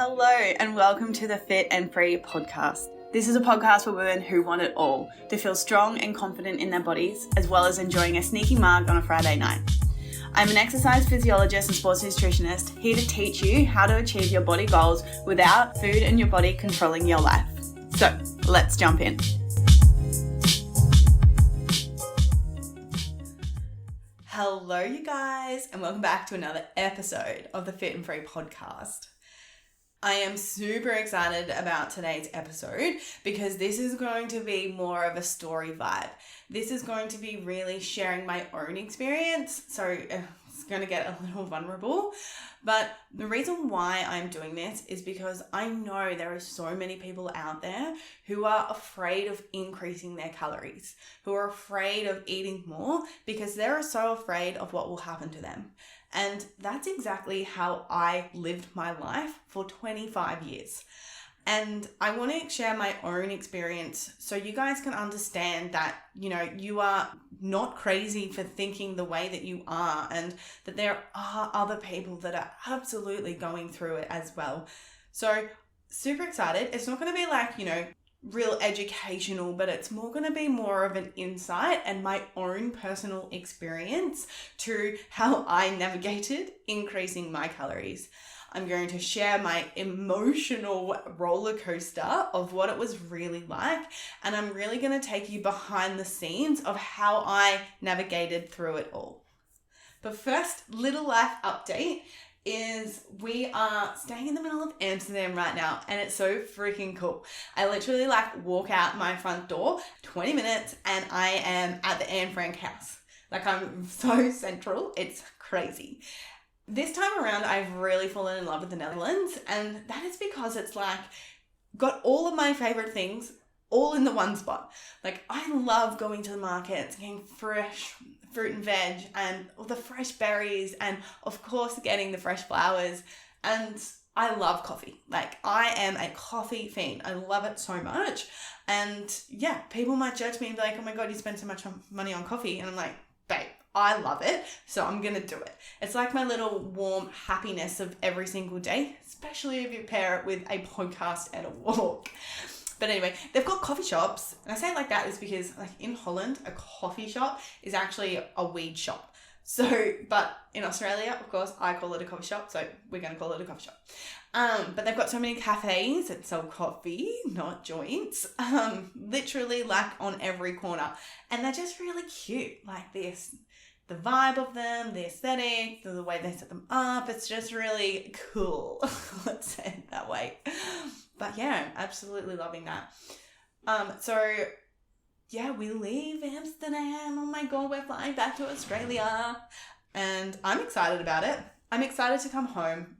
Hello and welcome to the Fit and Free podcast. This is a podcast for women who want it all, to feel strong and confident in their bodies, as well as enjoying a sneaky mug on a Friday night. I'm an exercise physiologist and sports nutritionist, here to teach you how to achieve your body goals without food and your body controlling your life. So let's jump in. Hello you guys, and welcome back to another episode of the Fit and Free podcast. I am super excited about today's episode because this is going to be more of a story vibe. This is going to be really sharing my own experience, so it's going to get a little vulnerable. But the reason why I'm doing this is because I know there are so many people out there who are afraid of increasing their calories, who are afraid of eating more because they're so afraid of what will happen to them. And that's exactly how I lived my life for 25 years. And I want to share my own experience so you guys can understand that, you are not crazy for thinking the way that you are, and that there are other people that are absolutely going through it as well. So super excited. It's not going to be like, real educational, but it's going to be more of an insight and my own personal experience to how I navigated increasing my calories. I'm going to share my emotional roller coaster of what it was really like, and I'm really going to take you behind the scenes of how I navigated through it all. But first, little life update is we are staying in the middle of Amsterdam right now, and it's so freaking cool. I literally walk out my front door 20 minutes and I am at the Anne Frank house. I'm so central, it's crazy. This time around, I've really fallen in love with the Netherlands, and that is because it's got all of my favorite things all in the one spot. I love going to the markets, getting fresh fruit and veg and all the fresh berries, and of course getting the fresh flowers. And I love coffee. I am a coffee fiend. I love it so much. And yeah, people might judge me and be like, oh my God, you spend so much money on coffee. And I'm like, babe, I love it, so I'm going to do it. It's like my little warm happiness of every single day, especially if you pair it with a podcast and a walk. But anyway, they've got coffee shops, and I say it like that is because in Holland, a coffee shop is actually a weed shop. So, but in Australia, of course, I call it a coffee shop, so we're going to call it a coffee shop. But they've got so many cafes that sell coffee, not joints, literally on every corner. And they're just really cute, this. The vibe of them, the aesthetic, the way they set them up, it's just really cool. Let's say it that way. But yeah, I'm absolutely loving that. We leave Amsterdam. Oh my God, we're flying back to Australia. And I'm excited about it. I'm excited to come home.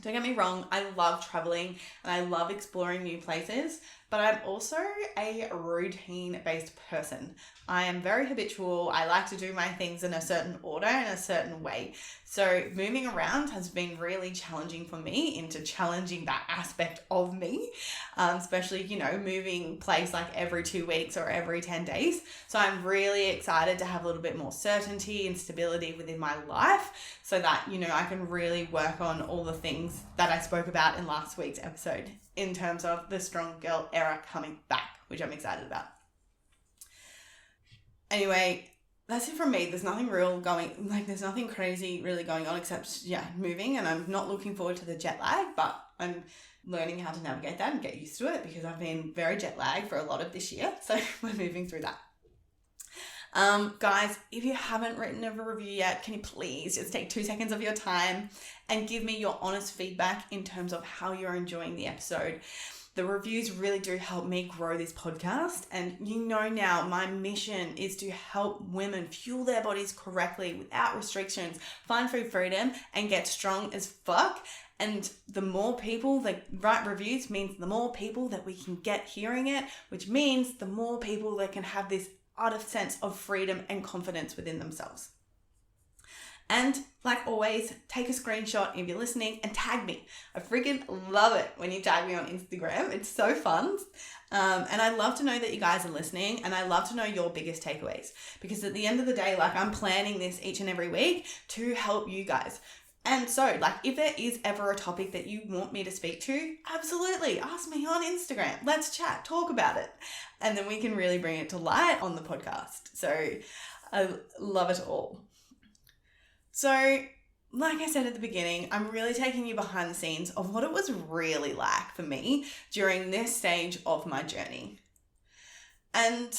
Don't get me wrong, I love traveling and I love exploring new places, but I'm also a routine-based person. I am very habitual. I like to do my things in a certain order, in a certain way. So moving around has been really challenging for me into challenging that aspect of me, especially, moving place every 2 weeks or every 10 days. So I'm really excited to have a little bit more certainty and stability within my life so that, I can really work on all the things that I spoke about in last week's episode in terms of the strong girl era coming back, which I'm excited about. Anyway, that's it from me. There's nothing there's nothing crazy really going on except, moving, and I'm not looking forward to the jet lag, but I'm learning how to navigate that and get used to it because I've been very jet lagged for a lot of this year. So we're moving through that. Guys, if you haven't written a review yet, can you please just take 2 seconds of your time and give me your honest feedback in terms of how you're enjoying the episode. The reviews really do help me grow this podcast. And now my mission is to help women fuel their bodies correctly without restrictions, find food freedom, and get strong as fuck. And the more people that write reviews means the more people that we can get hearing it, which means the more people that can have this utter sense of freedom and confidence within themselves. And like always, take a screenshot if you're listening and tag me. I freaking love it when you tag me on Instagram. It's so fun. And I love to know that you guys are listening, and I love to know your biggest takeaways, because at the end of the day, I'm planning this each and every week to help you guys. And so, like, if there is ever a topic that you want me to speak to, absolutely ask me on Instagram. Let's chat, talk about it. And then we can really bring it to light on the podcast. So I love it all. So, like I said at the beginning, I'm really taking you behind the scenes of what it was really like for me during this stage of my journey. And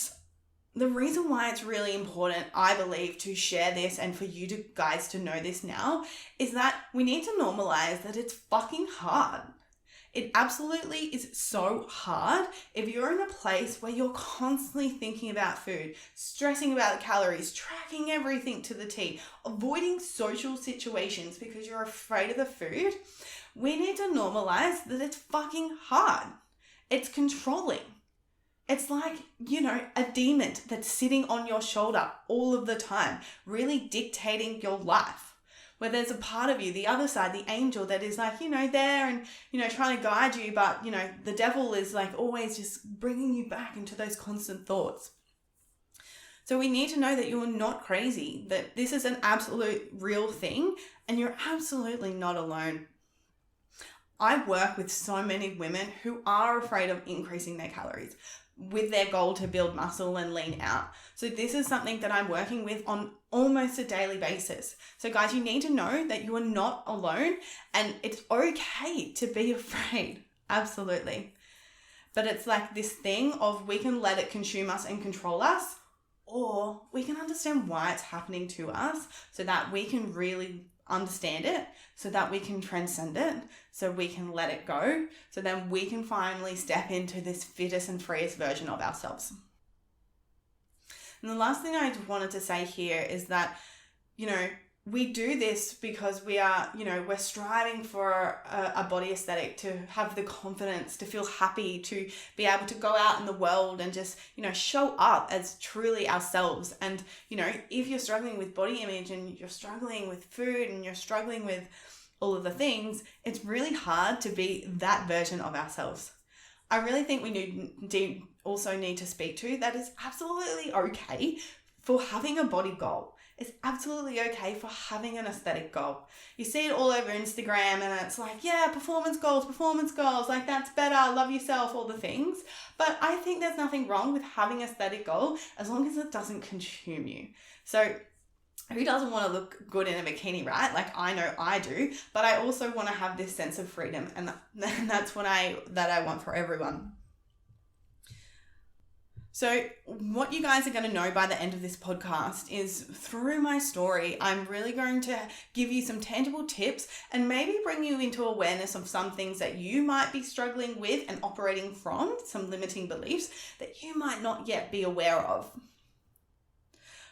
the reason why it's really important, I believe, to share this and for you guys to know this now is that we need to normalize that it's fucking hard. It absolutely is so hard if you're in a place where you're constantly thinking about food, stressing about the calories, tracking everything to the T, avoiding social situations because you're afraid of the food. We need to normalize that it's fucking hard. It's controlling. It's like, a demon that's sitting on your shoulder all of the time, really dictating your life. Where there's a part of you, the other side, the angel that is like, there and, trying to guide you. But, the devil is like always just bringing you back into those constant thoughts. So we need to know that you're not crazy, that this is an absolute real thing and you're absolutely not alone. I work with so many women who are afraid of increasing their calories with their goal to build muscle and lean out. So this is something that I'm working with on almost a daily basis. So guys, you need to know that you are not alone and it's okay to be afraid. Absolutely. But it's like this thing of we can let it consume us and control us, or we can understand why it's happening to us so that we can really understand it, so that we can transcend it, so we can let it go, so then we can finally step into this fittest and freest version of ourselves. And the last thing I wanted to say here is that, we do this because we are, we're striving for a body aesthetic, to have the confidence, to feel happy, to be able to go out in the world and just, show up as truly ourselves. And, if you're struggling with body image and you're struggling with food and you're struggling with all of the things, it's really hard to be that version of ourselves. I really think we also need to speak to that it's absolutely okay for having a body goal. It's absolutely okay for having an aesthetic goal. You see it all over Instagram and it's like, performance goals, like that's better, love yourself, all the things. But I think there's nothing wrong with having an aesthetic goal as long as it doesn't consume you. So who doesn't want to look good in a bikini, right? Like I know I do, but I also want to have this sense of freedom, and that's what I want for everyone. So what you guys are going to know by the end of this podcast is through my story, I'm really going to give you some tangible tips and maybe bring you into awareness of some things that you might be struggling with and operating from, some limiting beliefs that you might not yet be aware of.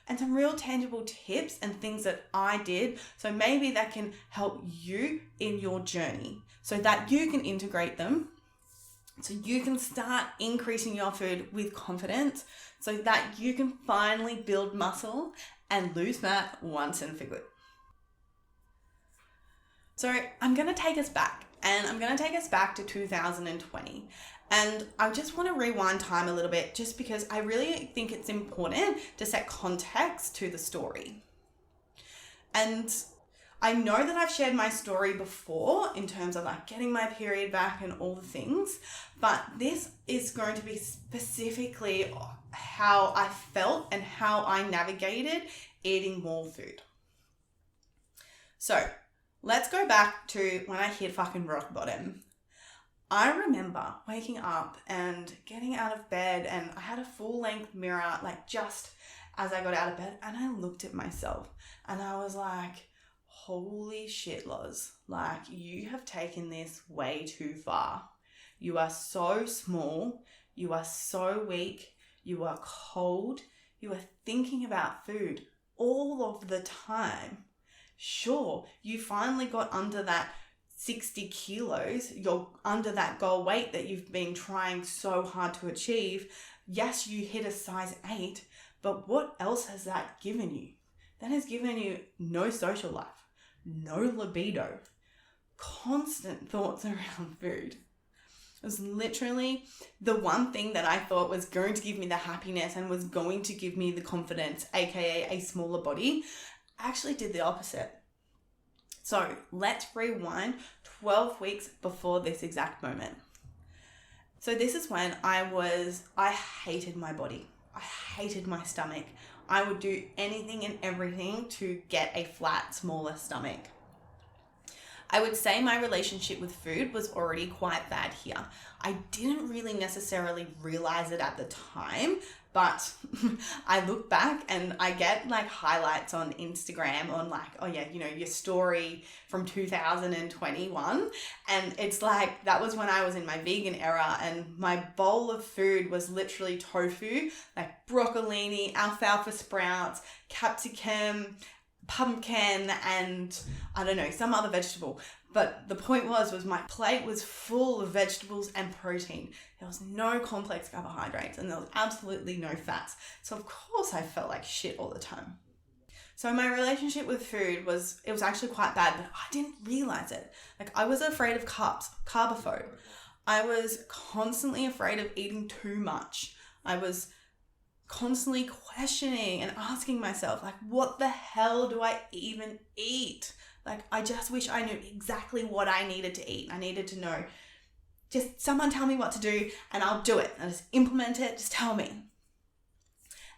And some real tangible tips and things that I did, so maybe that can help you in your journey so that you can integrate them. So you can start increasing your food with confidence so that you can finally build muscle and lose fat once and for good. So I'm going to take us back, and I'm going to take us back to 2020. And I just want to rewind time a little bit just because I really think it's important to set context to the story. And I know that I've shared my story before in terms of like getting my period back and all the things, but this is going to be specifically how I felt and how I navigated eating more food. So let's go back to when I hit fucking rock bottom. I remember waking up and getting out of bed, and I had a full length mirror like just as I got out of bed, and I looked at myself and I was like, holy shit, Loz, like you have taken this way too far. You are so small, you are so weak, you are cold, you are thinking about food all of the time. Sure, you finally got under that 60 kilos, you're under that goal weight that you've been trying so hard to achieve. Yes, you hit a size 8, but what else has that given you? That has given you no social life, no libido, constant thoughts around food. It was literally the one thing that I thought was going to give me the happiness and was going to give me the confidence, aka a smaller body, actually did the opposite. So let's rewind 12 weeks before this exact moment. So this is when I hated my body. I hated my stomach. I would do anything and everything to get a flat, smaller stomach. I would say my relationship with food was already quite bad here. I didn't really necessarily realize it at the time, but I look back and I get like highlights on Instagram on like, oh yeah, you know, your story from 2021. And it's like, that was when I was in my vegan era and my bowl of food was literally tofu, like broccolini, alfalfa sprouts, capsicum, pumpkin, and I don't know, some other vegetable. But the point was my plate was full of vegetables and protein. There was no complex carbohydrates and there was absolutely no fats. So of course I felt like shit all the time. So my relationship with food was actually quite bad, but I didn't realize it. Like I was afraid of carbs, carbophobe. I was constantly afraid of eating too much. I was constantly questioning and asking myself, like, what the hell do I even eat? Like, I just wish I knew exactly what I needed to eat. I needed to know. Just someone tell me what to do and I'll do it. I'll just implement it. Just tell me.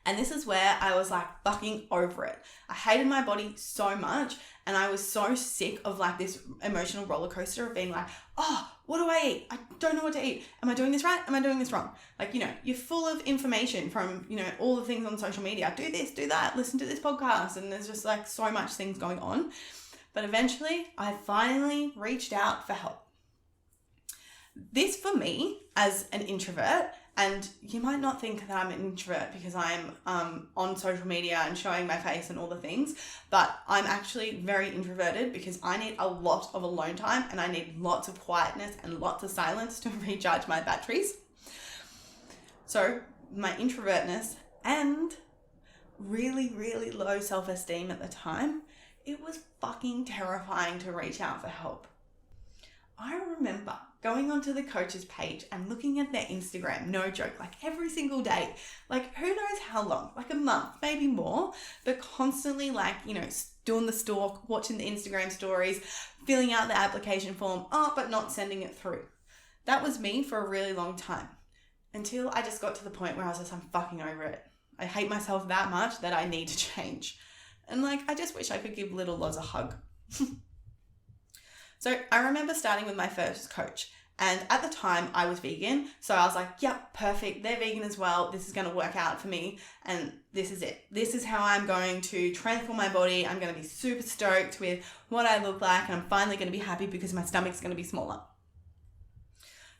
And this is where I was like fucking over it. I hated my body so much and I was so sick of like this emotional roller coaster of being like, oh, what do I eat? I don't know what to eat. Am I doing this right? Am I doing this wrong? Like, you know, you're full of information from, you know, all the things on social media. Do this, do that, listen to this podcast. And there's just like so much things going on. But eventually I finally reached out for help. This for me as an introvert, and you might not think that I'm an introvert because I'm on social media and showing my face and all the things, but I'm actually very introverted because I need a lot of alone time and I need lots of quietness and lots of silence to recharge my batteries. So my introvertness and really, really low self-esteem at the time, it was fucking terrifying to reach out for help. I remember going onto the coach's page and looking at their Instagram, no joke, like every single day, like who knows how long, like a month, maybe more, but constantly like, you know, doing the stalk, watching the Instagram stories, filling out the application form, but not sending it through. That was me for a really long time until I just got to the point where I was just, I'm fucking over it. I hate myself that much that I need to change. And like, I just wish I could give little Loz a hug. So I remember starting with my first coach, and at the time I was vegan. So I was like, yep, perfect. They're vegan as well. This is going to work out for me. And this is it. This is how I'm going to transform my body. I'm going to be super stoked with what I look like. And I'm finally going to be happy because my stomach's going to be smaller.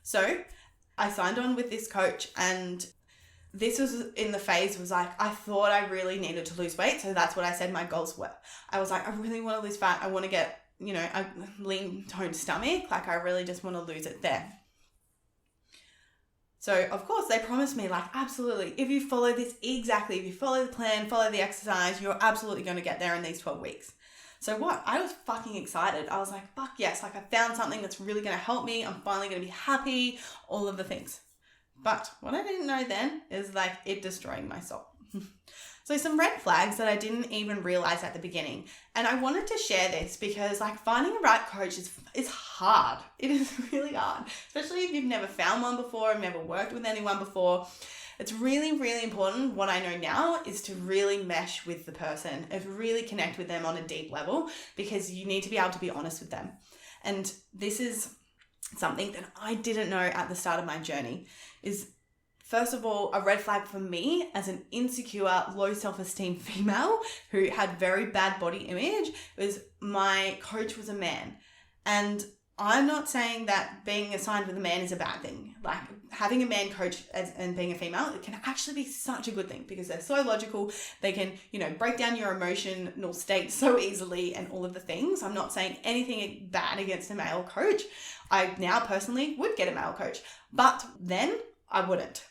So I signed on with this coach, and this was in the phase was like, I thought I really needed to lose weight. So that's what I said my goals were. I was like, I really want to lose fat. I want to get, you know, a lean toned stomach. Like I really just want to lose it there. So of course they promised me like, absolutely, if you follow this exactly, if you follow the plan, follow the exercise, you're absolutely going to get there in these 12 weeks. So what? I was fucking excited. I was like, fuck yes. Like I found something that's really going to help me. I'm finally going to be happy, all of the things. But what I didn't know then is like it destroying my soul. So some red flags that I didn't even realize at the beginning. And I wanted to share this because like finding a right coach is hard. It is really hard, especially if you've never found one before and never worked with anyone before. It's really, really important. What I know now is to really mesh with the person, and really connect with them on a deep level, because you need to be able to be honest with them. And this is something that I didn't know at the start of my journey is, first of all, a red flag for me as an insecure, low self-esteem female who had very bad body image was my coach was a man. And I'm not saying that being assigned with a man is a bad thing. Like having a man coach and being a female, it can actually be such a good thing because they're so logical. They can, you know, break down your emotional state so easily and all of the things. I'm not saying anything bad against a male coach. I now personally would get a male coach, but then I wouldn't.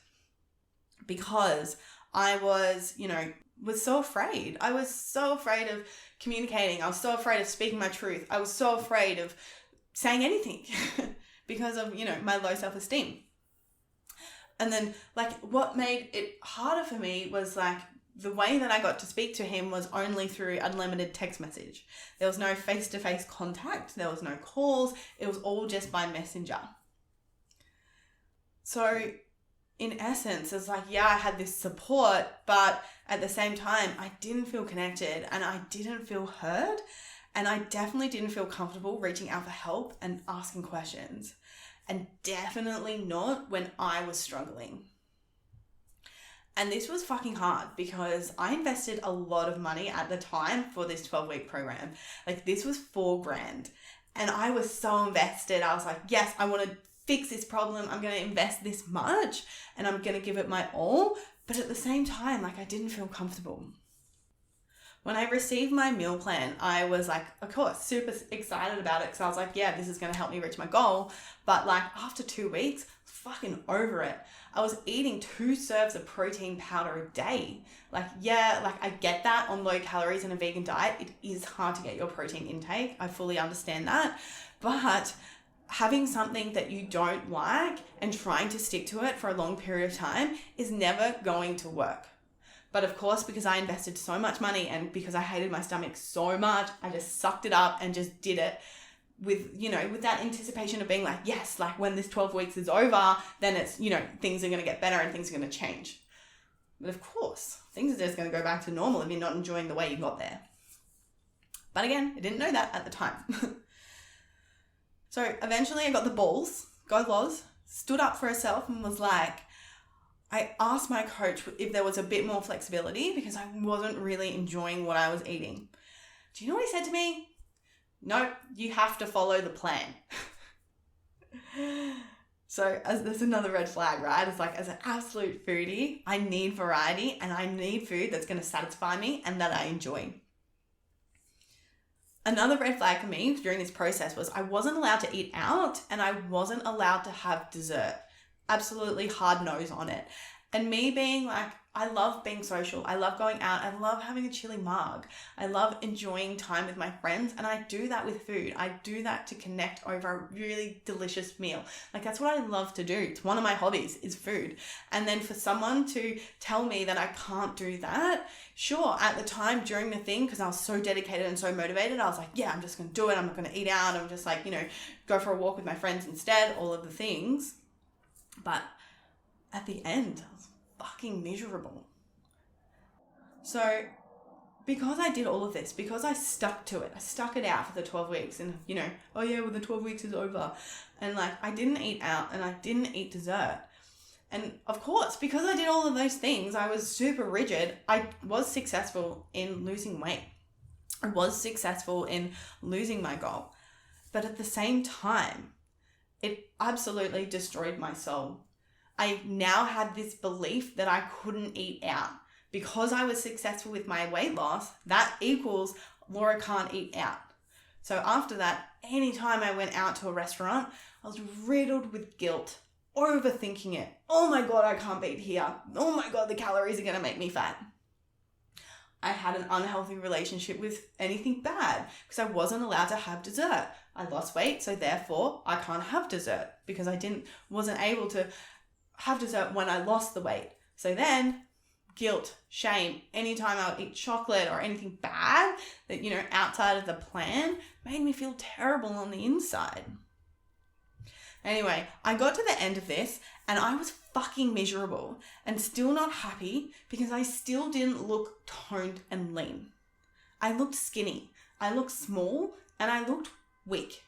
Because I was, you know, was so afraid. I was so afraid of communicating. I was so afraid of speaking my truth. I was so afraid of saying anything because of, you know, my low self-esteem. And then like what made it harder for me was like the way that I got to speak to him was only through unlimited text message. There was no face-to-face contact. There was no calls. It was all just by messenger. So in essence, it's like, yeah, I had this support, but at the same time, I didn't feel connected and I didn't feel heard. And I definitely didn't feel comfortable reaching out for help and asking questions. And definitely not when I was struggling. And this was fucking hard because I invested a lot of money at the time for this 12-week program. Like, this was $4,000. And I was so invested. I was like, yes, I want to fix this problem. I'm going to invest this much and I'm going to give it my all. But at the same time, like, I didn't feel comfortable. When I received my meal plan, I was like, of course, super excited about it because I was like, yeah, this is going to help me reach my goal. But like after 2 weeks, fucking over it. I was eating 2 serves of protein powder a day. Like, yeah, like I get that on low calories and a vegan diet. It is hard to get your protein intake. I fully understand that. But having something that you don't like and trying to stick to it for a long period of time is never going to work. But of course, because I invested so much money and because I hated my stomach so much, I just sucked it up and just did it with, you know, with that anticipation of being like, yes, like when this 12 weeks is over, then it's, you know, things are going to get better and things are going to change. But of course, things are just going to go back to normal if you're not enjoying the way you got there. But again, I didn't know that at the time. So eventually I got the balls, God Loz, stood up for herself and was like, I asked my coach if there was a bit more flexibility because I wasn't really enjoying what I was eating. Do you know what he said to me? No, you have to follow the plan. So there's another red flag, right? It's like, as an absolute foodie, I need variety and I need food that's going to satisfy me and that I enjoy. Another red flag for me during this process was I wasn't allowed to eat out and I wasn't allowed to have dessert. Absolutely hard nose on it. And me being like, I love being social. I love going out. I love having a chili mug. I love enjoying time with my friends. And I do that with food. I do that to connect over a really delicious meal. Like, that's what I love to do. It's one of my hobbies is food. And then for someone to tell me that I can't do that, sure, at the time during the thing, because I was so dedicated and so motivated, I was like, yeah, I'm just going to do it. I'm not going to eat out. I'm just like, you know, go for a walk with my friends instead, all of the things. But at the end, I was fucking miserable. So because I did all of this, because I stuck to it, I stuck it out for the 12 weeks and, you know, oh yeah, well the 12 weeks is over. And like, I didn't eat out and I didn't eat dessert. And of course, because I did all of those things, I was super rigid. I was successful in losing weight. I was successful in losing my goal. But at the same time, it absolutely destroyed my soul. I now had this belief that I couldn't eat out. Because I was successful with my weight loss, that equals Laura can't eat out. So after that, anytime I went out to a restaurant, I was riddled with guilt, overthinking it. Oh my God, I can't eat here. Oh my God, the calories are going to make me fat. I had an unhealthy relationship with anything bad because I wasn't allowed to have dessert. I lost weight, so therefore I can't have dessert because I wasn't able to have dessert when I lost the weight. So then guilt, shame, anytime I would eat chocolate or anything bad that, you know, outside of the plan made me feel terrible on the inside. Anyway, I got to the end of this and I was fucking miserable and still not happy because I still didn't look toned and lean. I looked skinny, I looked small, and I looked weak.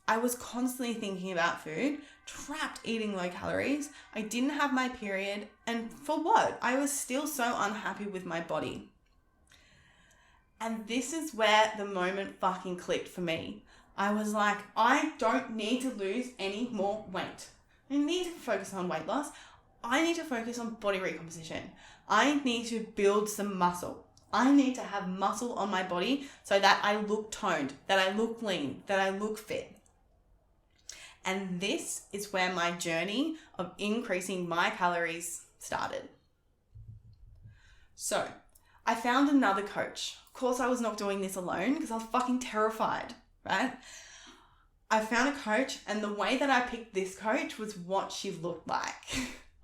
I was constantly thinking about food, trapped eating low calories. I didn't have my period, and for what? I was still so unhappy with my body. And this is where the moment fucking clicked for me. I was like, I don't need to lose any more weight. I need to focus on weight loss. I need to focus on body recomposition. I need to build some muscle. I need to have muscle on my body so that I look toned, that I look lean, that I look fit. And this is where my journey of increasing my calories started. So I found another coach. Of course, I was not doing this alone because I was fucking terrified, right? I found a coach, and the way that I picked this coach was what she looked like.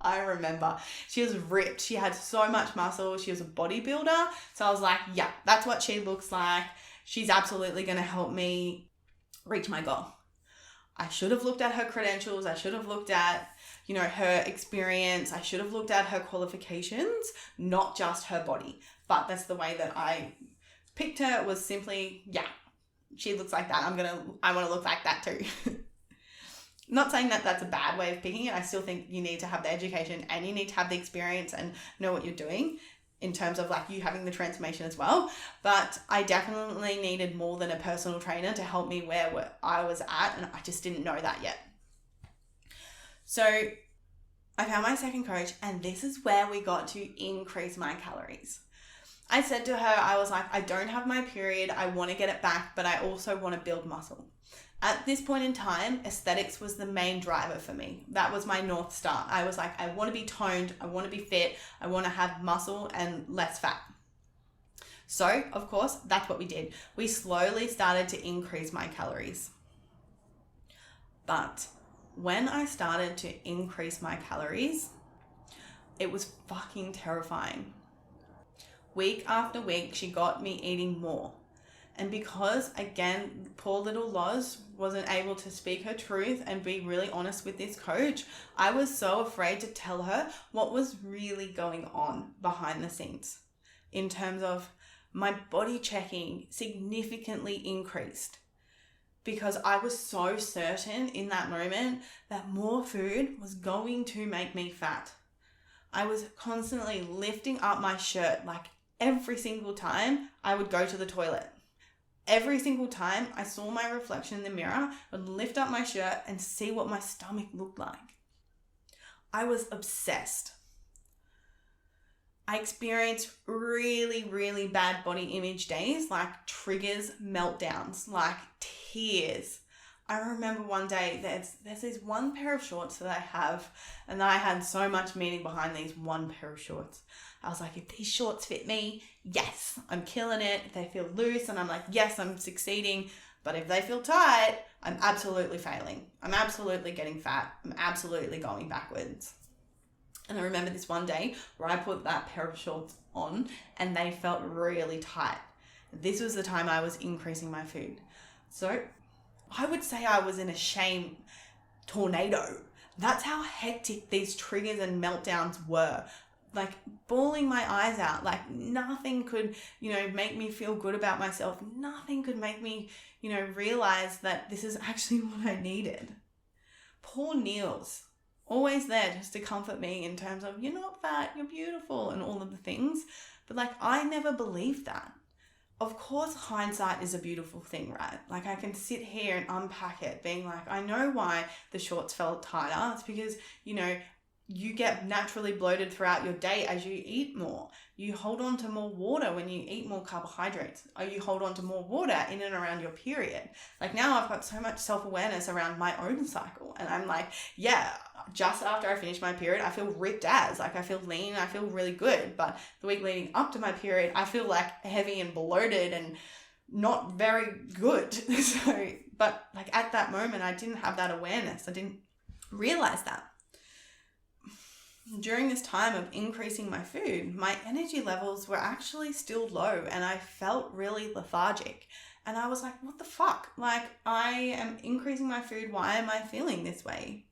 I remember she was ripped. She had so much muscle. She was a bodybuilder. So I was like, yeah, that's what she looks like. She's absolutely going to help me reach my goal. I should have looked at her credentials. I should have looked at, her experience. I should have looked at her qualifications, not just her body. But that's the way that I picked her, was simply, yeah, she looks like that. I want to look like that too. Not saying that that's a bad way of picking it. I still think you need to have the education and you need to have the experience and know what you're doing in terms of like you having the transformation as well. But I definitely needed more than a personal trainer to help me where I was at, and I just didn't know that yet. So I found my second coach, and this is where we got to increase my calories. I said to her, I was like, I don't have my period. I want to get it back, but I also want to build muscle. At this point in time, aesthetics was the main driver for me. That was my North Star. I was like, I want to be toned. I want to be fit. I want to have muscle and less fat. So, of course, that's what we did. We slowly started to increase my calories. But when I started to increase my calories, it was fucking terrifying. Week after week, she got me eating more. And because, again, poor little Loz wasn't able to speak her truth and be really honest with this coach, I was so afraid to tell her what was really going on behind the scenes in terms of my body checking significantly increased because I was so certain in that moment that more food was going to make me fat. I was constantly lifting up my shirt like every single time I would go to the toilet. Every single time I saw my reflection in the mirror, I would lift up my shirt and see what my stomach looked like. I was obsessed. I experienced really, really bad body image days, like triggers, meltdowns, like tears. I remember one day there's this one pair of shorts that I have, and I had so much meaning behind these one pair of shorts. I was like, if these shorts fit me, yes, I'm killing it. If they feel loose, and I'm like, yes, I'm succeeding. But if they feel tight, I'm absolutely failing. I'm absolutely getting fat. I'm absolutely going backwards. And I remember this one day where I put that pair of shorts on and they felt really tight. This was the time I was increasing my food. So I would say I was in a shame tornado. That's how hectic these triggers and meltdowns were. Like bawling my eyes out, like nothing could, make me feel good about myself. Nothing could make me, realize that this is actually what I needed. Poor Niels, always there just to comfort me in terms of, you're not fat, you're beautiful, and all of the things. But like, I never believed that. Of course, hindsight is a beautiful thing, right? Like I can sit here and unpack it being like, I know why the shorts felt tighter. It's because, you get naturally bloated throughout your day as you eat more. You hold on to more water when you eat more carbohydrates, or you hold on to more water in and around your period. Like now I've got so much self-awareness around my own cycle, and I'm like, yeah, just after I finish my period, I feel ripped as, like I feel lean, I feel really good. But the week leading up to my period, I feel like heavy and bloated and not very good. But like at that moment, I didn't have that awareness. I didn't realize that. During this time of increasing my food, my energy levels were actually still low and I felt really lethargic. And I was like, what the fuck? Like, I am increasing my food. Why am I feeling this way?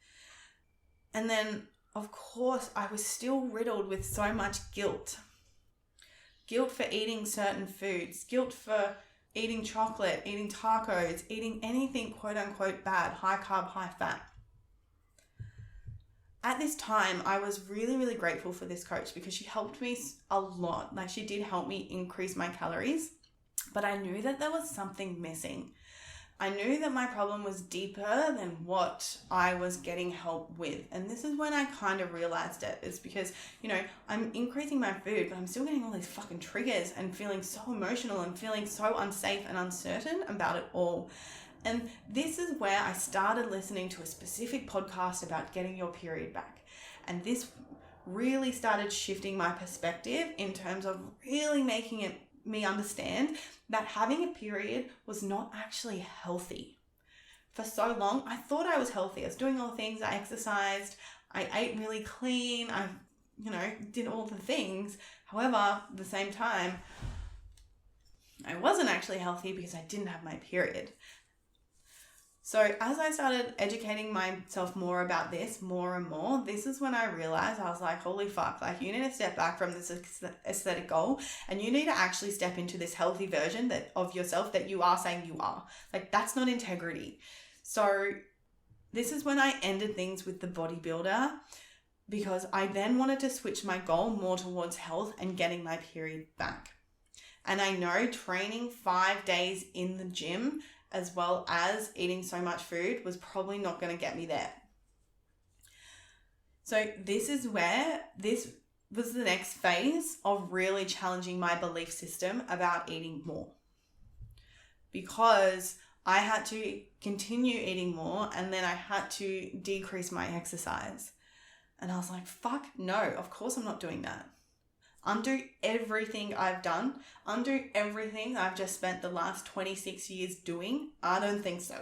And then, of course, I was still riddled with so much guilt. Guilt for eating certain foods, guilt for eating chocolate, eating tacos, eating anything quote unquote bad, high carb, high fat. At this time, I was really, really grateful for this coach because she helped me a lot. Like she did help me increase my calories, but I knew that there was something missing. I knew that my problem was deeper than what I was getting help with. And this is when I kind of realized it. It's because, I'm increasing my food, but I'm still getting all these fucking triggers and feeling so emotional and feeling so unsafe and uncertain about it all. And this is where I started listening to a specific podcast about getting your period back. And this really started shifting my perspective in terms of really making me understand that having a period was not actually healthy. For so long, I thought I was healthy. I was doing all the things. I exercised. I ate really clean. I, did all the things. However, at the same time, I wasn't actually healthy because I didn't have my period. So as I started educating myself more about this, more and more, this is when I realized, I was like, holy fuck, like you need to step back from this aesthetic goal and you need to actually step into this healthy version of yourself that you are saying you are. Like that's not integrity. So this is when I ended things with the bodybuilder, because I then wanted to switch my goal more towards health and getting my period back. And I know training 5 days in the gym as well as eating so much food was probably not going to get me there. So this is where this was the next phase of really challenging my belief system about eating more. Because I had to continue eating more and then I had to decrease my exercise. And I was like, fuck no, of course I'm not doing that. Undo everything I've done, undo everything I've just spent the last 26 years doing? I don't think so.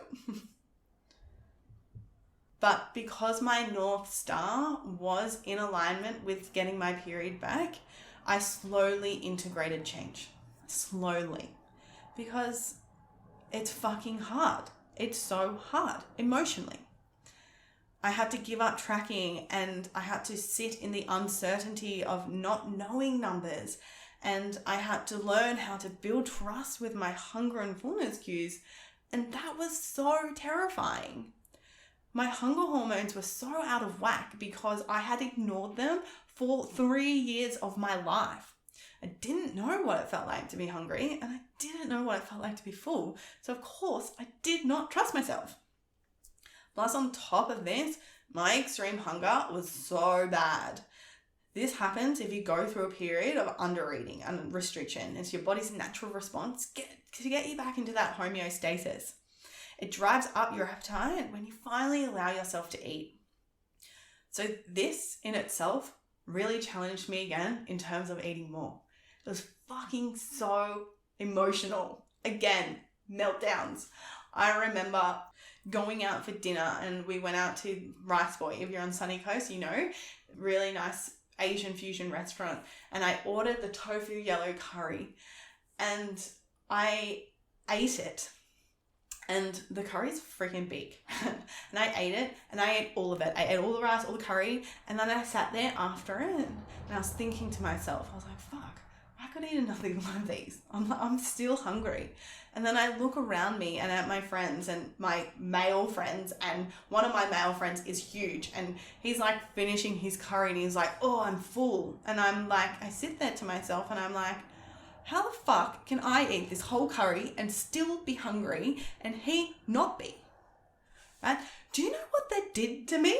But because my North Star was in alignment with getting my period back, I slowly integrated change. Slowly. Because it's fucking hard. It's so hard emotionally. I had to give up tracking and I had to sit in the uncertainty of not knowing numbers. And I had to learn how to build trust with my hunger and fullness cues. And that was so terrifying. My hunger hormones were so out of whack because I had ignored them for 3 years of my life. I didn't know what it felt like to be hungry and I didn't know what it felt like to be full. So of course I did not trust myself. Plus, on top of this, my extreme hunger was so bad. This happens if you go through a period of undereating and restriction. It's your body's natural response to get you back into that homeostasis. It drives up your appetite when you finally allow yourself to eat. So this in itself really challenged me again in terms of eating more. It was fucking so emotional. Again, meltdowns. I remember going out for dinner and we went out to Rice Boy. If you're on Sunny Coast, you know, really nice Asian fusion restaurant. And I ordered the tofu yellow curry and I ate it. And the curry's freaking big. And I ate it and I ate all of it. I ate all the rice, all the curry. And then I sat there after it and I was thinking to myself, I was like, fuck, I could eat another one of these. I'm still hungry. And then I look around me and at my friends and my male friends, and one of my male friends is huge and he's like finishing his curry and he's like, oh, I'm full. And I'm like, I sit there to myself and I'm like, how the fuck can I eat this whole curry and still be hungry and he not be? Right? Do you know what that did to me?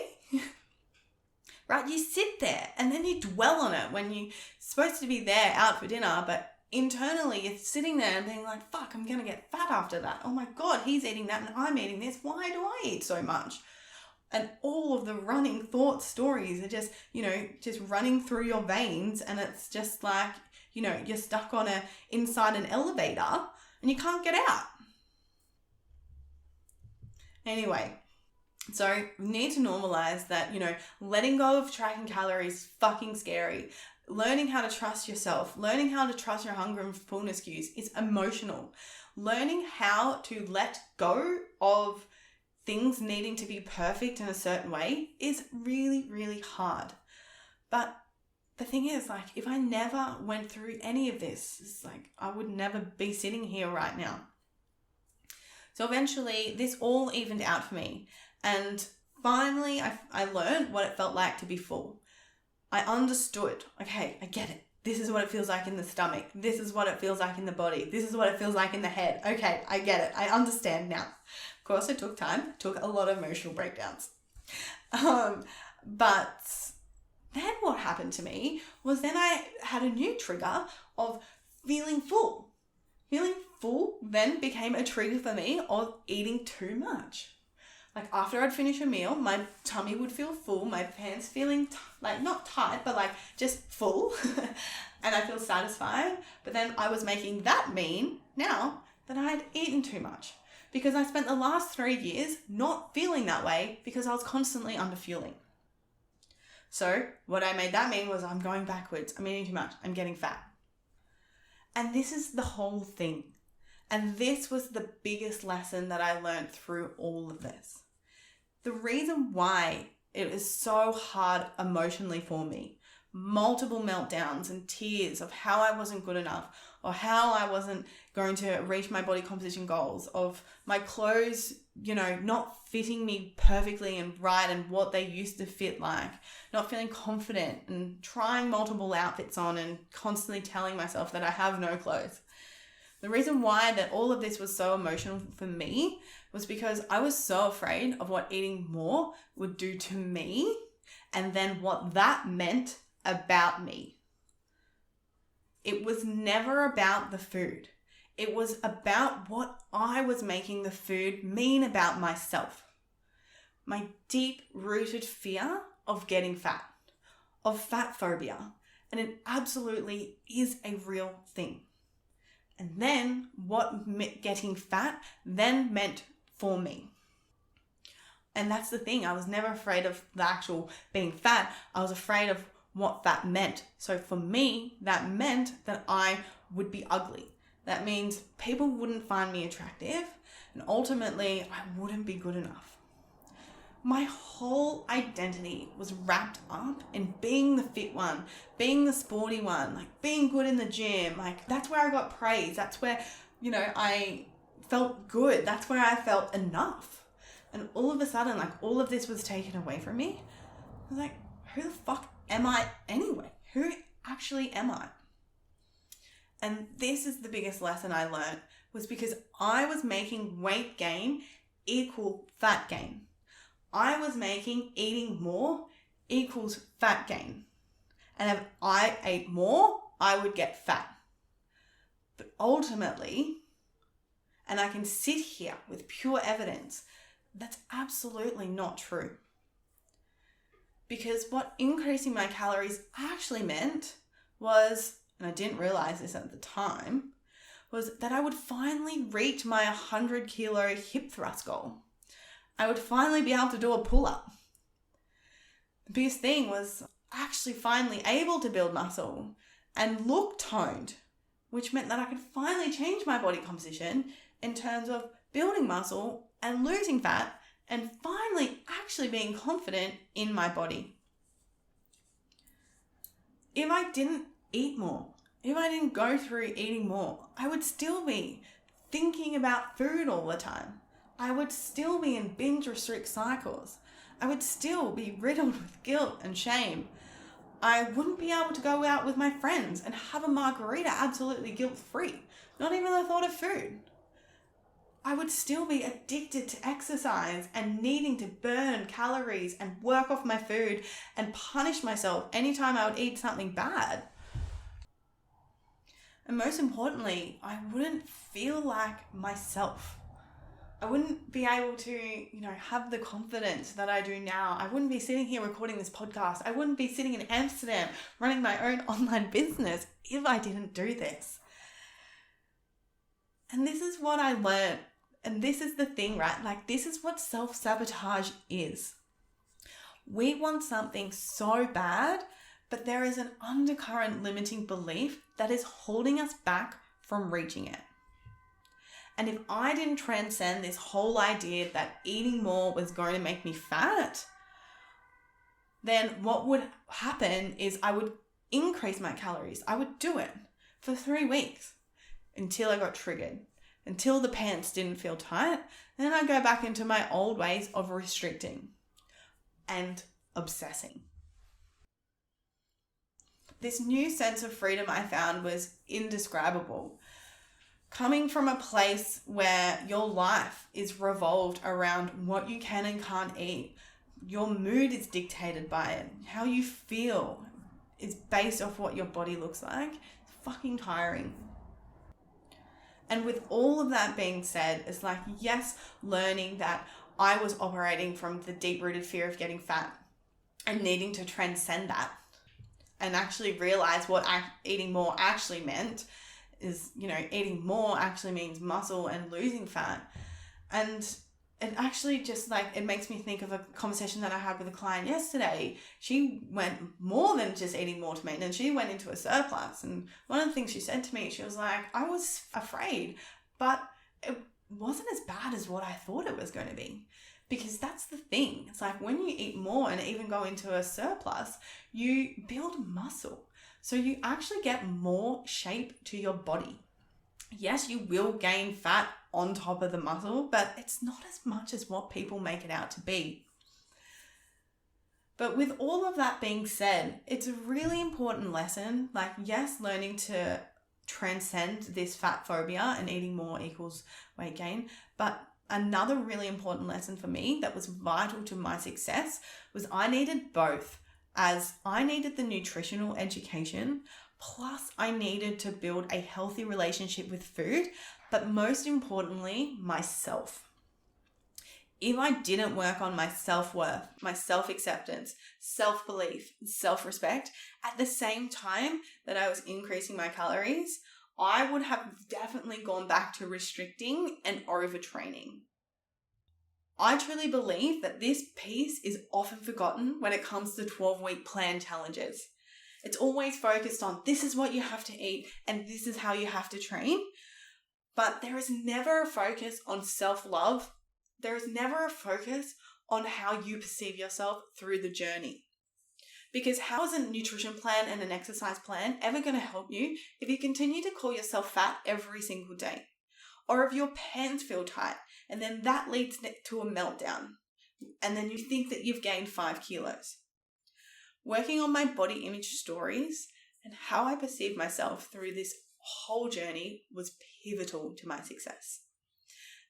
Right? You sit there and then you dwell on it when you're supposed to be there out for dinner, but internally you're sitting there and being like, fuck, I'm going to get fat after that. Oh my God, he's eating that and I'm eating this. Why do I eat so much? And all of the running thought stories are just, just running through your veins. And it's just like, you're stuck on inside an elevator and you can't get out. Anyway, so we need to normalize that, letting go of tracking calories is fucking scary. Learning how to trust yourself, learning how to trust your hunger and fullness cues is emotional. Learning how to let go of things needing to be perfect in a certain way is really, really hard. But the thing is, if I never went through any of this, it's I would never be sitting here right now. So eventually this all evened out for me. And finally I learned what it felt like to be full. I understood, okay, I get it. This is what it feels like in the stomach. This is what it feels like in the body. This is what it feels like in the head. Okay, I get it. I understand now. Of course, it took time. It took a lot of emotional breakdowns. But then what happened to me was then I had a new trigger of feeling full. Feeling full then became a trigger for me of eating too much. After I'd finish a meal, my tummy would feel full, my pants feeling not tight, but just full. And I feel satisfied. But then I was making that mean now that I had eaten too much. Because I spent the last 3 years not feeling that way because I was constantly underfueling. So what I made that mean was I'm going backwards. I'm eating too much. I'm getting fat. And this is the whole thing. And this was the biggest lesson that I learned through all of this. The reason why it is so hard emotionally for me, multiple meltdowns and tears of how I wasn't good enough or how I wasn't going to reach my body composition goals, of my clothes, not fitting me perfectly and right and what they used to fit like, not feeling confident and trying multiple outfits on and constantly telling myself that I have no clothes. The reason why that all of this was so emotional for me was because I was so afraid of what eating more would do to me and then what that meant about me. It was never about the food. It was about what I was making the food mean about myself. My deep-rooted fear of getting fat, of fat phobia, and it absolutely is a real thing. And then what getting fat then meant for me. And that's the thing. I was never afraid of the actual being fat. I was afraid of what fat meant. So for me, that meant that I would be ugly. That means people wouldn't find me attractive, and ultimately I wouldn't be good enough. My whole identity was wrapped up in being the fit one, being the sporty one, like being good in the gym. Like that's where I got praise. That's where, I felt good. That's where I felt enough. And all of a sudden, like all of this was taken away from me. I was like, who the fuck am I anyway? Who actually am I? And this is the biggest lesson I learned, was because I was making weight gain equal fat gain. I was making eating more equals fat gain. And if I ate more, I would get fat. But ultimately, and I can sit here with pure evidence, that's absolutely not true. Because what increasing my calories actually meant was, and I didn't realize this at the time, was that I would finally reach my 100 kilo hip thrust goal. I would finally be able to do a pull-up. The biggest thing was actually finally able to build muscle and look toned, which meant that I could finally change my body composition in terms of building muscle and losing fat and finally actually being confident in my body. If I didn't eat more, if I didn't go through eating more, I would still be thinking about food all the time. I would still be in binge restrict cycles. I would still be riddled with guilt and shame. I wouldn't be able to go out with my friends and have a margarita absolutely guilt-free, not even the thought of food. I would still be addicted to exercise and needing to burn calories and work off my food and punish myself anytime I would eat something bad. And most importantly, I wouldn't feel like myself. I wouldn't be able to, have the confidence that I do now. I wouldn't be sitting here recording this podcast. I wouldn't be sitting in Amsterdam running my own online business if I didn't do this. And this is what I learned. And this is the thing, right? Like, this is what self-sabotage is. We want something so bad, but there is an undercurrent limiting belief that is holding us back from reaching it. And if I didn't transcend this whole idea that eating more was going to make me fat, then what would happen is I would increase my calories. I would do it for 3 weeks until I got triggered, until the pants didn't feel tight. And then I'd go back into my old ways of restricting and obsessing. This new sense of freedom I found was indescribable. Coming from a place where your life is revolved around what you can and can't eat, your mood is dictated by it, how you feel is based off what your body looks like, it's fucking tiring. And with all of that being said, it's like, yes, learning that I was operating from the deep-rooted fear of getting fat and needing to transcend that and actually realize what eating more actually meant is, eating more actually means muscle and losing fat. And it actually just like, it makes me think of a conversation that I had with a client yesterday. She went more than just eating more to maintenance. She went into a surplus. And one of the things she said to me, she was like, I was afraid, but it wasn't as bad as what I thought it was going to be. Because that's the thing. It's like when you eat more and even go into a surplus, you build muscle. So you actually get more shape to your body. Yes, you will gain fat on top of the muscle, but it's not as much as what people make it out to be. But with all of that being said, it's a really important lesson. Like, yes, learning to transcend this fat phobia and eating more equals weight gain. But another really important lesson for me that was vital to my success was I needed both, as I needed the nutritional education, plus I needed to build a healthy relationship with food, but most importantly, myself. If I didn't work on my self-worth, my self-acceptance, self-belief, self-respect, at the same time that I was increasing my calories, I would have definitely gone back to restricting and overtraining. I truly believe that this piece is often forgotten when it comes to 12-week plan challenges. It's always focused on this is what you have to eat and this is how you have to train. But there is never a focus on self-love. There is never a focus on how you perceive yourself through the journey. Because how is a nutrition plan and an exercise plan ever going to help you if you continue to call yourself fat every single day? Or if your pants feel tight and then that leads to a meltdown and then you think that you've gained 5 kilos. Working on my body image stories and how I perceive myself through this whole journey was pivotal to my success.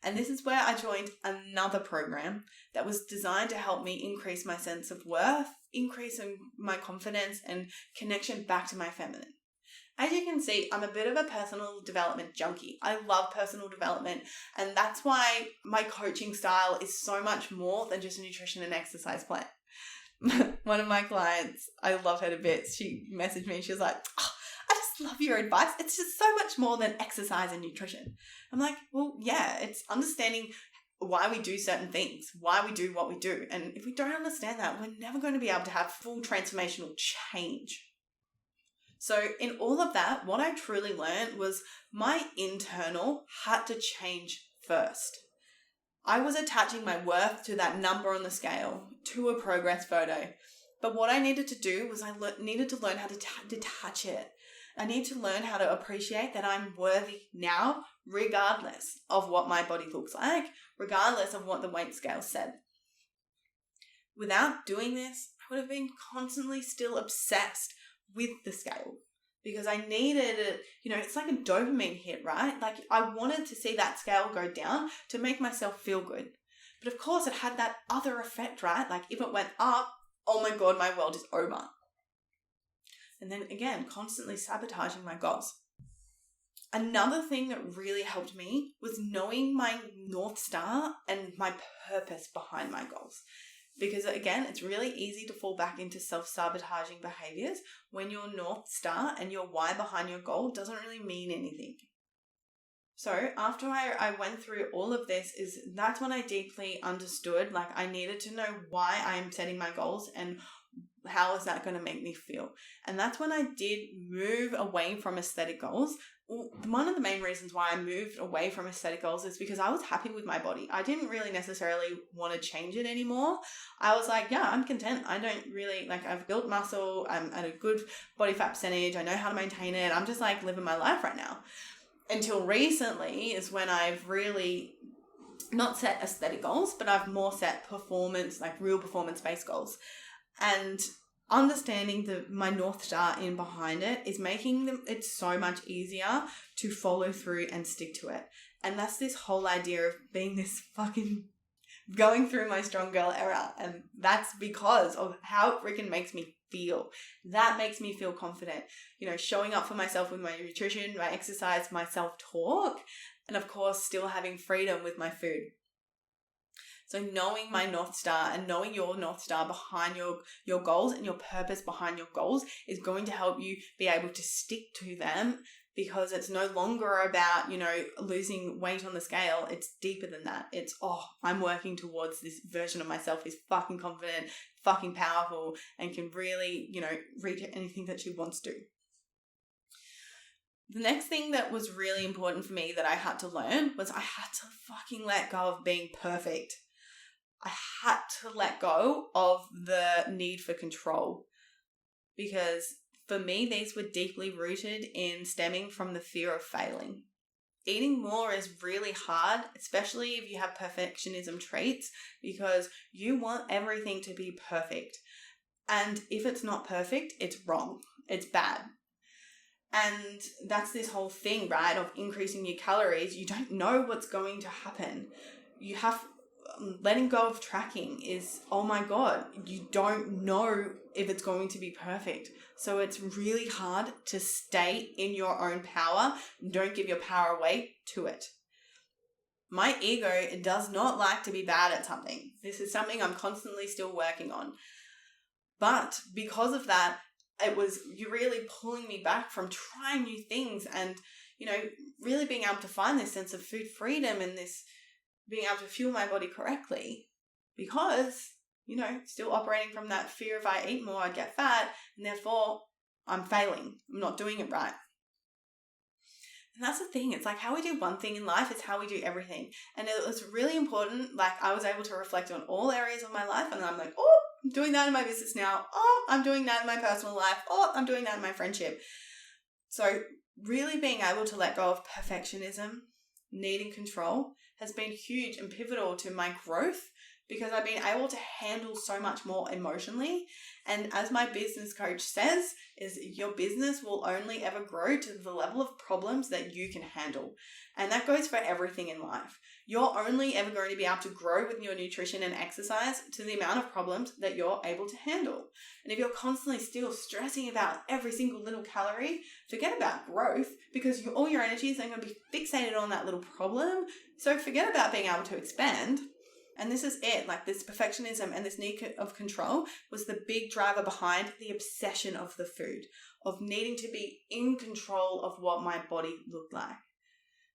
And this is where I joined another program that was designed to help me increase my sense of worth, increasing my confidence and connection back to my feminine. As you can see, I'm a bit of a personal development junkie. I love personal development, and that's why my coaching style is so much more than just a nutrition and exercise plan. One of my clients, I love her to bits. She messaged me and she was like, oh, I just love your advice. It's just so much more than exercise and nutrition. I'm like, well, yeah, it's understanding why we do certain things, why we do what we do. And if we don't understand that, we're never going to be able to have full transformational change. So in all of that, what I truly learned was my internal had to change first. I was attaching my worth to that number on the scale, to a progress photo. But what I needed to do was I needed to learn how to detach it. I need to learn how to appreciate that I'm worthy now, regardless of what my body looks like, regardless of what the weight scale said. Without doing this, I would have been constantly still obsessed with the scale because I needed it. It's like a dopamine hit, right? Like I wanted to see that scale go down to make myself feel good. But of course it had that other effect, right? Like if it went up, oh my God, my world is over. And then again, constantly sabotaging my goals. Another thing that really helped me was knowing my North Star and my purpose behind my goals. Because again, it's really easy to fall back into self-sabotaging behaviors when your North Star and your why behind your goal doesn't really mean anything. So after I went through all of this, that's when I deeply understood, like I needed to know why I'm setting my goals and how is that going to make me feel. And that's when I did move away from aesthetic goals. One of the main reasons why I moved away from aesthetic goals is because I was happy with my body. I didn't really necessarily want to change it anymore. I was like, yeah, I'm content. I don't really, I've built muscle. I'm at a good body fat percentage. I know how to maintain it. I'm just living my life right now. Until recently is when I've really not set aesthetic goals, but I've more set performance, real performance-based goals. And understanding my North Star in behind it is making it so much easier to follow through and stick to it. And that's this whole idea of being this fucking going through my strong girl era. And that's because of how it freaking makes me feel. That makes me feel confident. Showing up for myself with my nutrition, my exercise, my self-talk, and of course still having freedom with my food. So knowing my North Star and knowing your North Star behind your goals and your purpose behind your goals is going to help you be able to stick to them because it's no longer about, losing weight on the scale. It's deeper than that. It's, I'm working towards this version of myself who's fucking confident, fucking powerful, and can really, reach anything that she wants to. The next thing that was really important for me that I had to learn was I had to fucking let go of being perfect. I had to let go of the need for control, because for me, these were deeply rooted in stemming from the fear of failing. Eating more is really hard, especially if you have perfectionism traits, because you want everything to be perfect. And if it's not perfect, it's wrong. It's bad. And that's this whole thing, right, of increasing your calories. You don't know what's going to happen. You have letting go of tracking is, oh my God, you don't know if it's going to be perfect. So it's really hard to stay in your own power. Don't give your power away to it. My ego does not like to be bad at something. This is something I'm constantly still working on. But because of that, it was really pulling me back from trying new things and, really being able to find this sense of food freedom and this being able to fuel my body correctly, because, still operating from that fear if I eat more, I'd get fat, and therefore I'm failing. I'm not doing it right. And that's the thing. It's like how we do one thing in life is how we do everything. And it was really important. Like I was able to reflect on all areas of my life, and I'm like, I'm doing that in my business now. I'm doing that in my personal life. I'm doing that in my friendship. So really being able to let go of perfectionism, needing control, has been huge and pivotal to my growth, because I've been able to handle so much more emotionally. And as my business coach says, is your business will only ever grow to the level of problems that you can handle. And that goes for everything in life. You're only ever going to be able to grow with your nutrition and exercise to the amount of problems that you're able to handle. And if you're constantly still stressing about every single little calorie, forget about growth, because all your energy is then going to be fixated on that little problem. So forget about being able to expand. And this is it, like this perfectionism and this need of control was the big driver behind the obsession of the food, of needing to be in control of what my body looked like.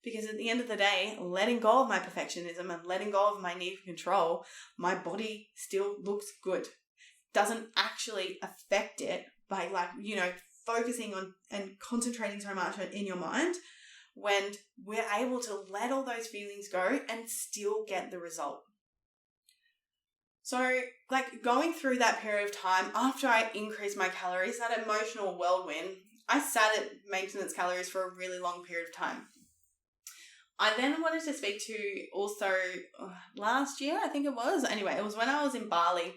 Because at the end of the day, letting go of my perfectionism and letting go of my need for control, my body still looks good. Doesn't actually affect it by focusing on and concentrating so much in your mind, when we're able to let all those feelings go and still get the result. So, going through that period of time, after I increased my calories, that emotional whirlwind, I sat at maintenance calories for a really long period of time. I then wanted to speak to also last year, I think it was. Anyway, it was when I was in Bali.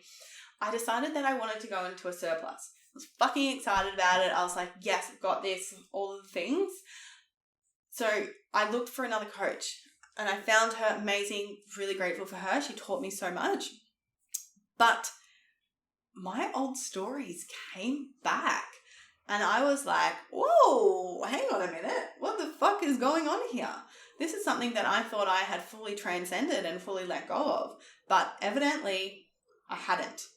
I decided that I wanted to go into a surplus. I was fucking excited about it. I was like, yes, I've got this, all of the things. So I looked for another coach and I found her amazing, really grateful for her. She taught me so much. But my old stories came back and I was like, whoa, hang on a minute. What the fuck is going on here? This is something that I thought I had fully transcended and fully let go of, but evidently I hadn't.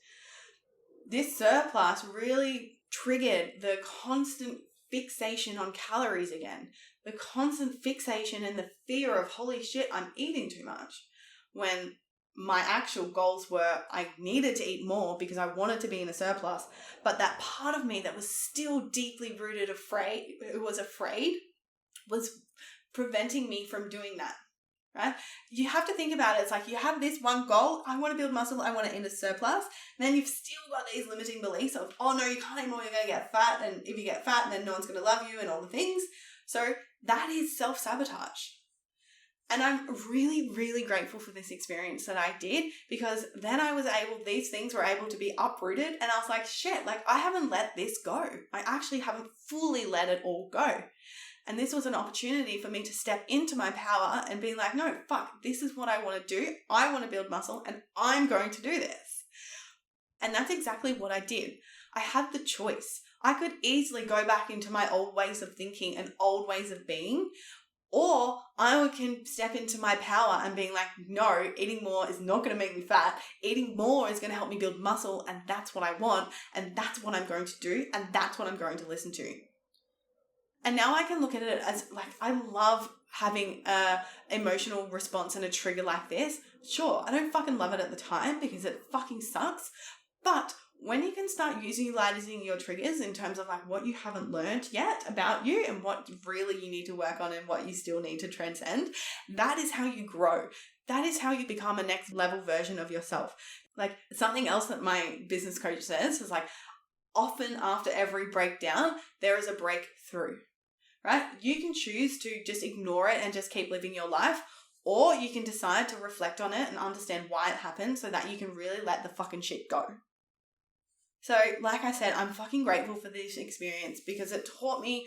This surplus really triggered the constant fixation on calories again, the constant fixation and the fear of, holy shit, I'm eating too much, when my actual goals were I needed to eat more because I wanted to be in a surplus. But that part of me that was still deeply rooted afraid was preventing me from doing that, right? You have to think about it. It's like you have this one goal. I want to build muscle. I want to end a surplus. And then you've still got these limiting beliefs of, oh no, you can't eat more. You're going to get fat. And if you get fat, then no one's going to love you and all the things. So that is self-sabotage. And I'm really, really grateful for this experience that I did, because then these things were able to be uprooted, and I was like, shit, I haven't let this go. I actually haven't fully let it all go. And this was an opportunity for me to step into my power and be like, no, fuck, this is what I want to do. I want to build muscle and I'm going to do this. And that's exactly what I did. I had the choice. I could easily go back into my old ways of thinking and old ways of being, or I can step into my power and being like, no, eating more is not going to make me fat. Eating more is going to help me build muscle, and that's what I want, and that's what I'm going to do, and that's what I'm going to listen to. And now I can look at it as like, I love having a emotional response and a trigger like this. Sure, I don't fucking love it at the time because it fucking sucks. But when you can start utilizing your triggers in terms of like what you haven't learned yet about you and what really you need to work on and what you still need to transcend, that is how you grow. That is how you become a next level version of yourself. Like, something else that my business coach says is like, often after every breakdown, there is a breakthrough, right? You can choose to just ignore it and just keep living your life, or you can decide to reflect on it and understand why it happened so that you can really let the fucking shit go. So, like I said, I'm fucking grateful for this experience because it taught me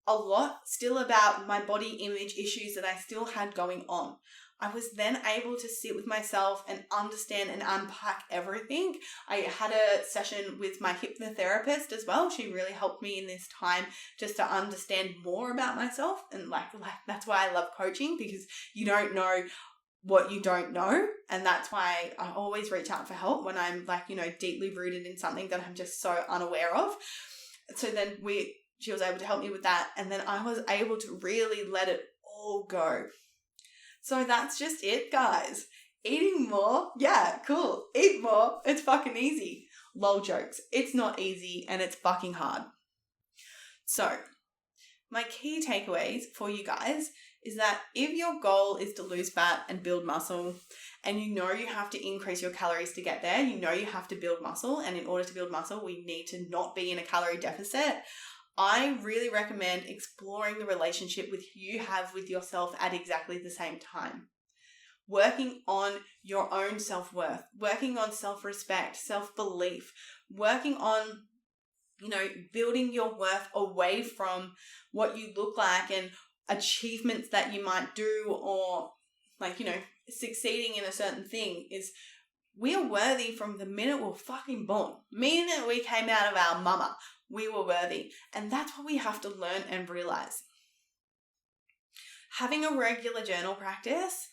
a lot still about my body image issues that I still had going on. I was then able to sit with myself and understand and unpack everything. I had a session with my hypnotherapist as well. She really helped me in this time just to understand more about myself. And like that's why I love coaching, because you don't know what you don't know. And that's why I always reach out for help when I'm like, deeply rooted in something that I'm just so unaware of. So then she was able to help me with that. And then I was able to really let it all go. So that's just it, guys. Eating more? Yeah, cool. Eat more. It's fucking easy. Lol jokes. It's not easy and it's fucking hard. So, my key takeaways for you guys is that if your goal is to lose fat and build muscle, and you have to increase your calories to get there, you have to build muscle, and in order to build muscle, we need to not be in a calorie deficit, I really recommend exploring the relationship you have with yourself at exactly the same time. Working on your own self-worth, working on self-respect, self-belief, working on, building your worth away from what you look like and achievements that you might do, or succeeding in a certain thing. Is we are worthy from the minute we're fucking born. Minute we came out of our mama, we were worthy. And that's what we have to learn and realize. Having a regular journal practice,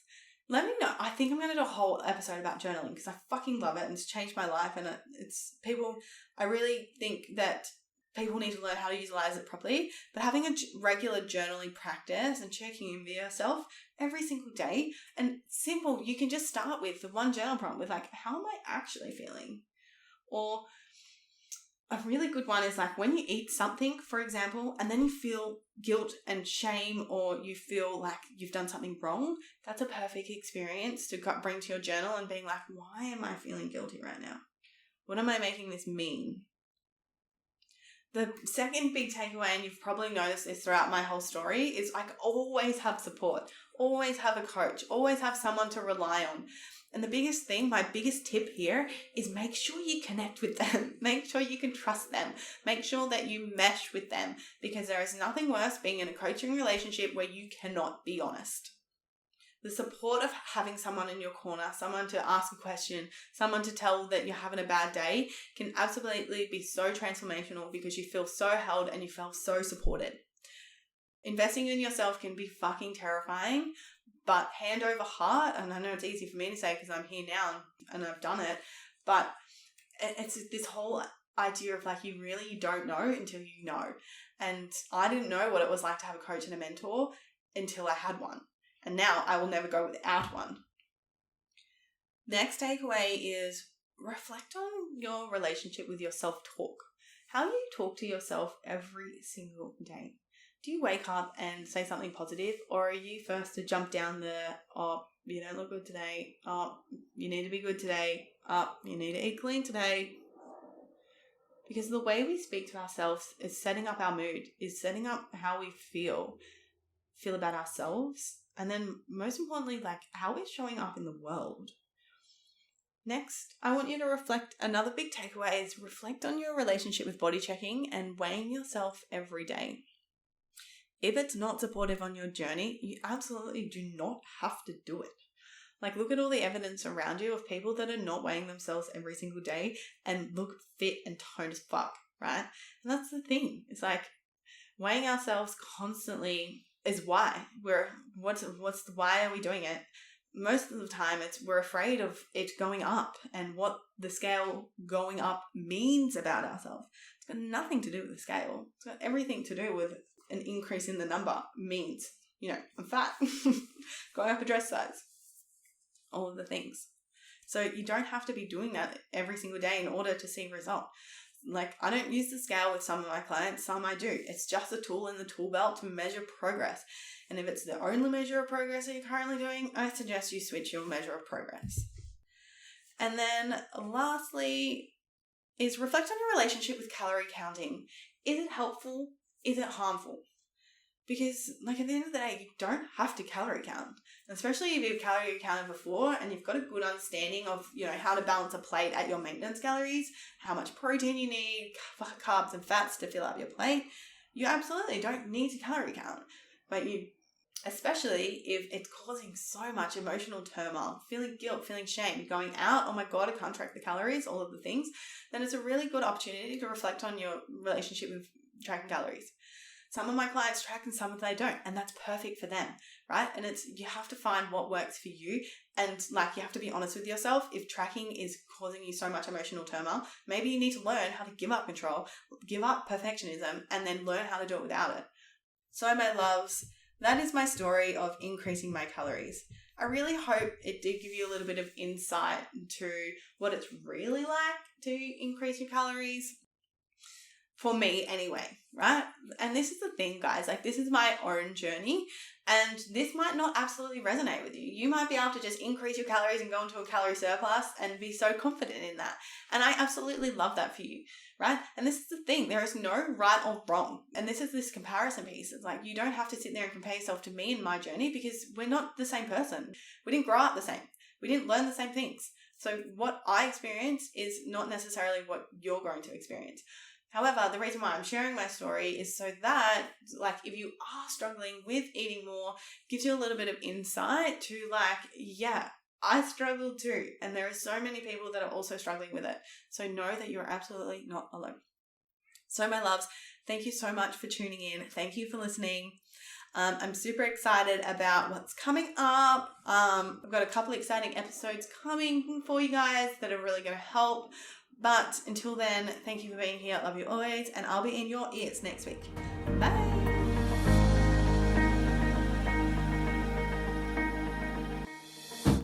let me know. I think I'm going to do a whole episode about journaling because I fucking love it and it's changed my life. And I really think that people need to learn how to utilize it properly. But having a regular journaling practice and checking in with yourself every single day, and simple, you can just start with the one journal prompt with like, how am I actually feeling? Or a really good one is like when you eat something, for example, and then you feel guilt and shame, or you feel like you've done something wrong. That's a perfect experience to bring to your journal and being like, why am I feeling guilty right now? What am I making this mean? The second big takeaway, and you've probably noticed this throughout my whole story, is like always have support, always have a coach, always have someone to rely on. And the biggest thing, my biggest tip here is make sure you connect with them. Make sure you can trust them. Make sure that you mesh with them, because there is nothing worse being in a coaching relationship where you cannot be honest. The support of having someone in your corner, someone to ask a question, someone to tell that you're having a bad day can absolutely be so transformational, because you feel so held and you feel so supported. Investing in yourself can be fucking terrifying, but hand over heart, and I know it's easy for me to say because I'm here now and I've done it, but it's this whole idea of like you don't know until you know. And I didn't know what it was like to have a coach and a mentor until I had one. And now I will never go without one. Next takeaway is reflect on your relationship with your self-talk. How do you talk to yourself every single day? Do you wake up and say something positive, or are you first to jump down you don't look good today, you need to be good today, you need to eat clean today? Because the way we speak to ourselves is setting up our mood, is setting up how we feel about ourselves, and then most importantly, like how we're showing up in the world. Next, I want you to reflect. Another big takeaway is reflect on your relationship with body checking and weighing yourself every day. If it's not supportive on your journey, you absolutely do not have to do it. Like, look at all the evidence around you of people that are not weighing themselves every single day and look fit and toned as fuck, right? And that's the thing. It's like weighing ourselves constantly is why. Why are we doing it? Most of the time we're afraid of it going up and what the scale going up means about ourselves. It's got nothing to do with the scale. It's got everything to do with an increase in the number means, I'm fat, going up a dress size, all of the things. So you don't have to be doing that every single day in order to see result. Like, I don't use the scale with some of my clients, some I do. It's just a tool in the tool belt to measure progress. And if it's the only measure of progress that you're currently doing, I suggest you switch your measure of progress. And then lastly is reflect on your relationship with calorie counting. Is it helpful? Is it harmful? Because at the end of the day, you don't have to calorie count, especially if you've calorie counted before and you've got a good understanding of, how to balance a plate at your maintenance calories, how much protein you need, carbs and fats to fill up your plate. You absolutely don't need to calorie count, but especially if it's causing so much emotional turmoil, feeling guilt, feeling shame, going out, oh my God, I can't track the calories, all of the things, then it's a really good opportunity to reflect on your relationship with tracking calories. Some of my clients track and some of they don't, and that's perfect for them, right? And you have to find what works for you, and you have to be honest with yourself. If tracking is causing you so much emotional turmoil, maybe you need to learn how to give up control, give up perfectionism, and then learn how to do it without it. So my loves, that is my story of increasing my calories. I really hope it did give you a little bit of insight into what it's really like to increase your calories. For me anyway, right? And this is the thing, guys, this is my own journey, and this might not absolutely resonate with you. You might be able to just increase your calories and go into a calorie surplus and be so confident in that. And I absolutely love that for you, right? And this is the thing, there is no right or wrong. And this is this comparison piece. It's you don't have to sit there and compare yourself to me and my journey, because we're not the same person. We didn't grow up the same. We didn't learn the same things. So what I experience is not necessarily what you're going to experience. However, the reason why I'm sharing my story is so that, if you are struggling with eating more, gives you a little bit of insight to, yeah, I struggle too. And there are so many people that are also struggling with it. So know that you're absolutely not alone. So my loves, thank you so much for tuning in. Thank you for listening. I'm super excited about what's coming up. I've got a couple exciting episodes coming for you guys that are really going to help. But until then, thank you for being here. I love you always, and I'll be in your ears next week. Bye.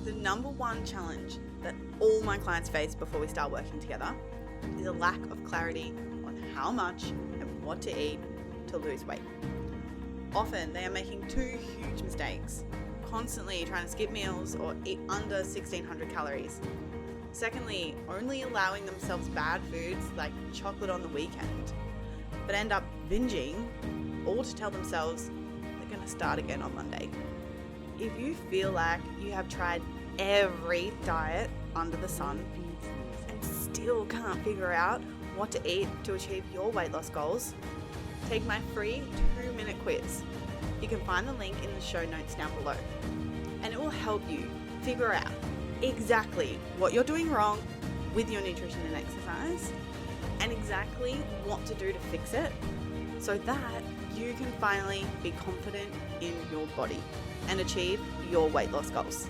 The number one challenge that all my clients face before we start working together is a lack of clarity on how much and what to eat to lose weight. Often they are making two huge mistakes, constantly trying to skip meals or eat under 1,600 calories. Secondly, only allowing themselves bad foods like chocolate on the weekend, but end up binging, all to tell themselves they're going to start again on Monday. If you feel like you have tried every diet under the sun and still can't figure out what to eat to achieve your weight loss goals, take my free 2-minute quiz. You can find the link in the show notes down below, and it will help you figure out exactly what you're doing wrong with your nutrition and exercise, and exactly what to do to fix it, so that you can finally be confident in your body and achieve your weight loss goals.